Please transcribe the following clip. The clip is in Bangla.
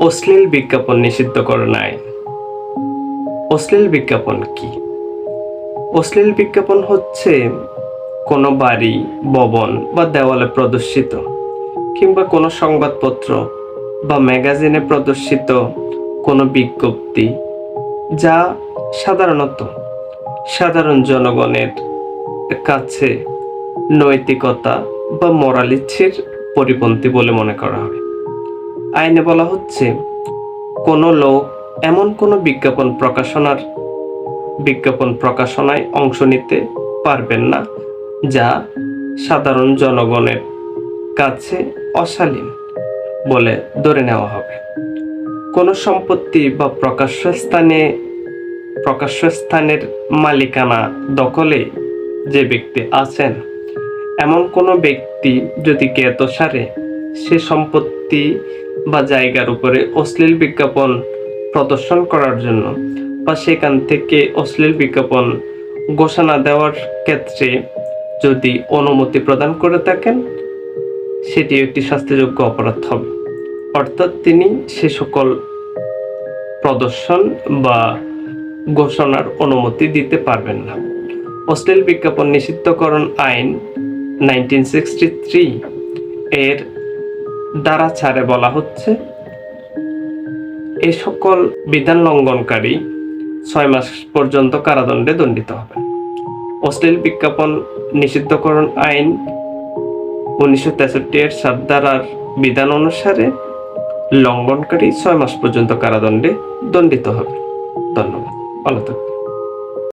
অশ্লীল বিজ্ঞাপন নিষিদ্ধকরণ আইন। অশ্লীল বিজ্ঞাপন কি? অশ্লীল বিজ্ঞাপন হচ্ছে কোনো বাড়ি, ভবন বা দেওয়ালে প্রদর্শিত কিংবা কোনো সংবাদপত্র বা ম্যাগাজিনে প্রদর্শিত কোনো বিজ্ঞপ্তি যা সাধারণত সাধারণ জনগণের কাছে নৈতিকতা বা মোরালিটির পরিপন্থী বলে মনে করা হয়। আইনে বলা হচ্ছে কোনো লোক এমন কোনো বিজ্ঞাপন প্রকাশনায় অংশ নিতে পারবেন না যা সাধারণ জনগণের কাছে অশালীন বলে ধরে নেওয়া হবে। কোনো সম্পত্তি বা প্রকাশ্য স্থানের মালিকানা দখলে যে ব্যক্তি আছেন এমন কোনো ব্যক্তি যদি জ্ঞাতসারে সে সম্পত্তি বা জায়গার উপরে অশ্লীল বিজ্ঞাপন প্রদর্শন করার জন্য বা সেখান থেকে অশ্লীল বিজ্ঞাপন ঘোষণা দেওয়ার ক্ষেত্রে যদি অনুমতি প্রদান করে থাকেন সেটি একটি শাস্তিযোগ্য অপরাধ হবে। অর্থাৎ তিনি সে সকল প্রদর্শন বা ঘোষণার অনুমতি দিতে পারবেন না। অশ্লীল বিজ্ঞাপন নিষিদ্ধকরণ আইন 1963 এর ধারা 4 বলা হচ্ছে এই সকল বিধান লঙ্ঘনকারী 6 মাস পর্যন্ত কারাদণ্ডে দণ্ডিত হবেন। অশ্লীল বিজ্ঞাপন নিষিদ্ধকরণ আইন 1963 এর 7 ধারার বিধান অনুসারে লঙ্ঘনকারী 6 মাস পর্যন্ত কারাদণ্ডে দণ্ডিত হবে। ধন্যবাদ। ভালো থাকবেন।